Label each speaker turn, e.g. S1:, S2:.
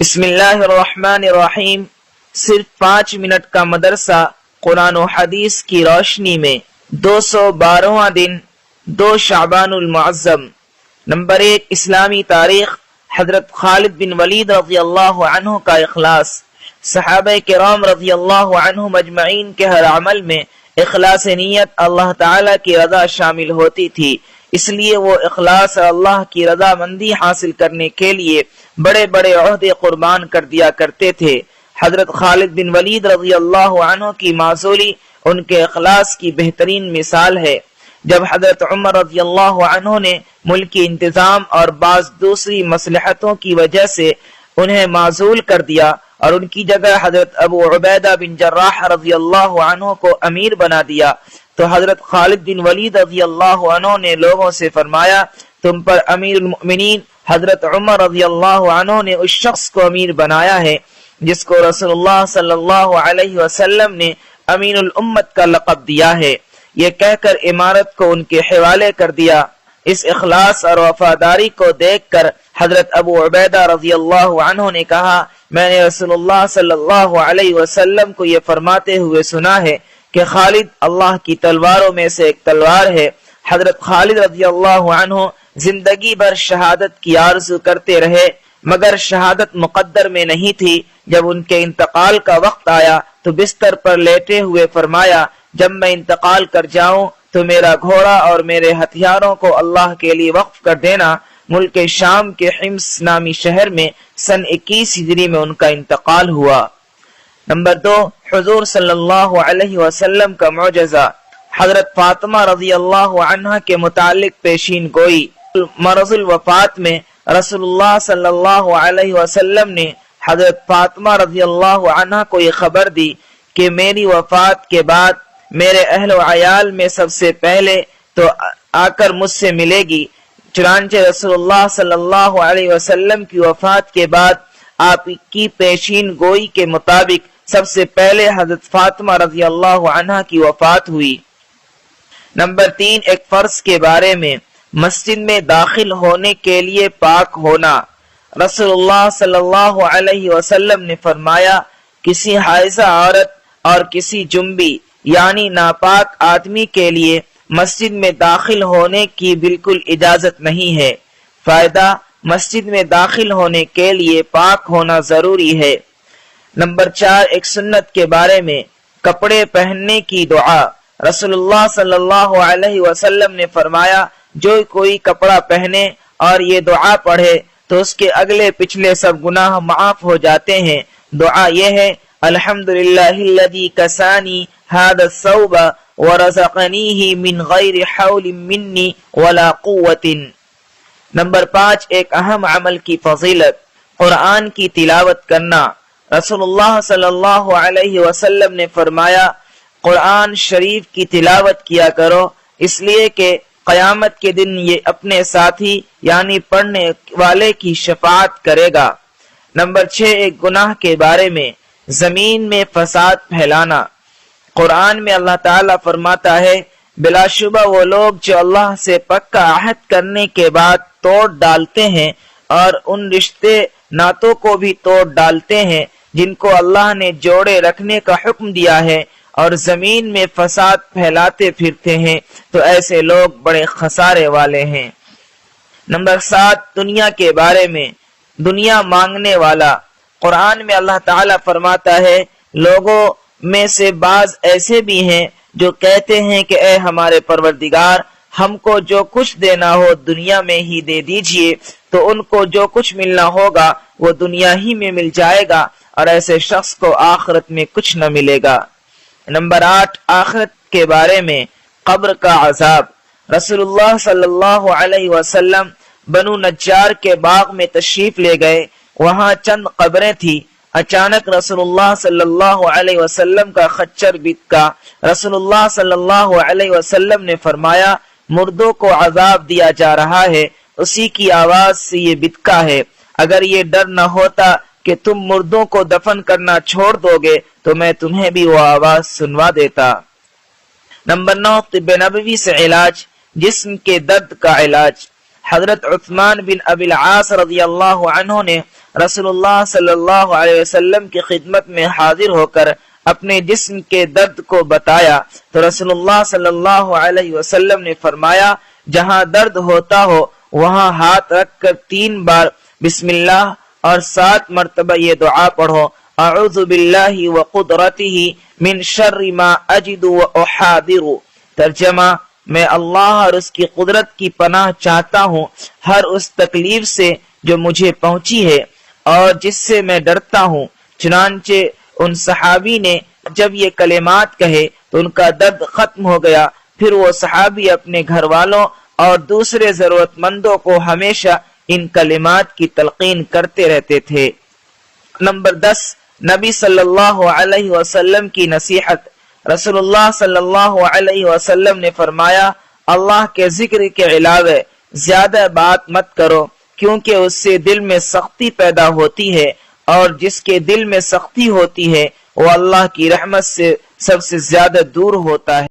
S1: بسم اللہ الرحمن الرحیم۔ صرف 5 منٹ کا مدرسہ قرآن و حدیث کی روشنی میں 212واں دن 2 شعبان المعظم۔ نمبر 1، اسلامی تاریخ۔ حضرت خالد بن ولید رضی اللہ عنہ کا اخلاص۔ صحابہ کرام رضی اللہ عنہم اجمعین کے ہر عمل میں اخلاص نیت اللہ تعالی کی رضا شامل ہوتی تھی، اس لیے وہ اخلاص اور اللہ کی رضا مندی حاصل کرنے کے لیے بڑے بڑے عہدے قربان کر دیا کرتے تھے۔ حضرت خالد بن ولید رضی اللہ عنہ کی معزولی ان کے اخلاص کی بہترین مثال ہے۔ جب حضرت عمر رضی اللہ عنہ نے ملکی انتظام اور بعض دوسری مصلحتوں کی وجہ سے انہیں معزول کر دیا اور ان کی جگہ حضرت ابو عبیدہ بن جراح رضی اللہ عنہ کو امیر بنا دیا، تو حضرت خالد بن ولید رضی اللہ عنہ نے لوگوں سے فرمایا، تم پر امیر المؤمنین حضرت عمر رضی اللہ عنہ نے اس شخص کو امیر بنایا ہے جس کو رسول اللہ صلی اللہ علیہ وسلم نے امین الامت کا لقب دیا ہے۔ یہ کہہ کر امارت کو ان کے حوالے کر دیا۔ اس اخلاص اور وفاداری کو دیکھ کر حضرت ابو عبیدہ رضی اللہ عنہ نے کہا، میں نے رسول اللہ صلی اللہ علیہ وسلم کو یہ فرماتے ہوئے سنا ہے کہ خالد اللہ کی تلواروں میں سے ایک تلوار ہے۔ حضرت خالد رضی اللہ عنہ زندگی بھر شہادت کی آرزو کرتے رہے، مگر شہادت مقدر میں نہیں تھی۔ جب ان کے انتقال کا وقت آیا تو بستر پر لیٹے ہوئے فرمایا، جب میں انتقال کر جاؤں تو میرا گھوڑا اور میرے ہتھیاروں کو اللہ کے لیے وقف کر دینا۔ ملک شام کے حمص نامی شہر میں سن 21 ہجری میں ان کا انتقال ہوا۔ نمبر 2، حضور صلی اللہ علیہ وسلم کا معجزہ۔ حضرت فاطمہ رضی اللہ عنہ کے متعلق پیشین گوئی۔ مرض الوفات میں رسول اللہ صلی اللہ علیہ وسلم نے حضرت فاطمہ رضی اللہ عنہ کو یہ خبر دی کہ میری وفات کے بعد میرے اہل و عیال میں سب سے پہلے تو آ کر مجھ سے ملے گی۔ چنانچہ رسول اللہ صلی اللہ علیہ وسلم کی وفات کے بعد آپ کی پیشین گوئی کے مطابق سب سے پہلے حضرت فاطمہ رضی اللہ عنہ کی وفات ہوئی۔ نمبر 3، ایک فرض کے بارے میں، مسجد میں داخل ہونے کے لیے پاک ہونا۔ رسول اللہ صلی اللہ علیہ وسلم نے فرمایا، کسی حائضہ عورت اور کسی جنبی یعنی ناپاک آدمی کے لیے مسجد میں داخل ہونے کی بالکل اجازت نہیں ہے۔ فائدہ، مسجد میں داخل ہونے کے لیے پاک ہونا ضروری ہے۔ نمبر 4، ایک سنت کے بارے میں، کپڑے پہننے کی دعا۔ رسول اللہ صلی اللہ علیہ وسلم نے فرمایا، جو کوئی کپڑا پہنے اور یہ دعا پڑھے تو اس کے اگلے پچھلے سب گناہ معاف ہو جاتے ہیں۔ دعا یہ ہے، الحمدللہ الذی کسانی ھذا الثوب ورزقنیہ من غیر حول منی ولا قوت۔ نمبر 5، ایک اہم عمل کی فضیلت، قرآن کی تلاوت کرنا۔ رسول اللہ صلی اللہ علیہ وسلم نے فرمایا، قرآن شریف کی تلاوت کیا کرو، اس لیے کہ قیامت کے دن یہ اپنے ساتھی یعنی پڑھنے والے کی شفاعت کرے گا۔ نمبر 6، ایک گناہ کے بارے میں، زمین میں فساد پھیلانا۔ قرآن میں اللہ تعالیٰ فرماتا ہے، بلا شبہ وہ لوگ جو اللہ سے پکا عہد کرنے کے بعد توڑ ڈالتے ہیں اور ان رشتے ناتوں کو بھی توڑ ڈالتے ہیں جن کو اللہ نے جوڑے رکھنے کا حکم دیا ہے اور زمین میں فساد پھیلاتے پھرتے ہیں، تو ایسے لوگ بڑے خسارے والے ہیں۔ نمبر 7، دنیا کے بارے میں، دنیا مانگنے والا۔ قرآن میں اللہ تعالیٰ فرماتا ہے، لوگوں میں سے بعض ایسے بھی ہیں جو کہتے ہیں کہ اے ہمارے پروردگار، ہم کو جو کچھ دینا ہو دنیا میں ہی دے دیجئے، تو ان کو جو کچھ ملنا ہوگا وہ دنیا ہی میں مل جائے گا اور ایسے شخص کو آخرت میں کچھ نہ ملے گا۔ نمبر 8، آخرت کے بارے میں، قبر کا عذاب۔ رسول اللہ صلی اللہ علیہ وسلم بنو نجار کے باغ میں تشریف لے گئے، وہاں چند قبریں تھی۔ اچانک رسول اللہ صلی اللہ علیہ وسلم کا خچر بتکا۔ رسول اللہ صلی اللہ علیہ وسلم نے فرمایا، مردوں کو عذاب دیا جا رہا ہے، اسی کی آواز سے یہ بتکا ہے۔ اگر یہ ڈر نہ ہوتا کہ تم مردوں کو دفن کرنا چھوڑ دو گے تو میں تمہیں بھی وہ آواز سنوا دیتا۔ نمبر 9، طب نبوی سے علاج، جسم کے درد کا علاج۔ حضرت عثمان بن ابی العاص رضی اللہ عنہ نے رسول اللہ صلی اللہ علیہ وسلم کی خدمت میں حاضر ہو کر اپنے جسم کے درد کو بتایا تو رسول اللہ صلی اللہ علیہ وسلم نے فرمایا جہاں درد ہوتا ہو وہاں ہاتھ رکھ کر 3 بار بسم اللہ اور 7 مرتبہ یہ دعا پڑھو، اعوذ باللہ وقدرتہ من شر ما اجد واحاذر۔ ترجمہ، میں اللہ اور اس کی قدرت کی پناہ چاہتا ہوں ہر اس تکلیف سے جو مجھے پہنچی ہے اور جس سے میں ڈرتا ہوں۔ چنانچہ ان صحابی نے جب یہ کلمات کہے تو ان کا درد ختم ہو گیا۔ پھر وہ صحابی اپنے گھر والوں اور دوسرے ضرورت مندوں کو ہمیشہ ان کلمات کی تلقین کرتے رہتے تھے۔ نمبر 10، نبی صلی اللہ علیہ وسلم کی نصیحت۔ رسول اللہ صلی اللہ علیہ وسلم نے فرمایا اللہ کے ذکر کے علاوہ زیادہ بات مت کرو، کیونکہ اس سے دل میں سختی پیدا ہوتی ہے، اور جس کے دل میں سختی ہوتی ہے وہ اللہ کی رحمت سے سب سے زیادہ دور ہوتا ہے۔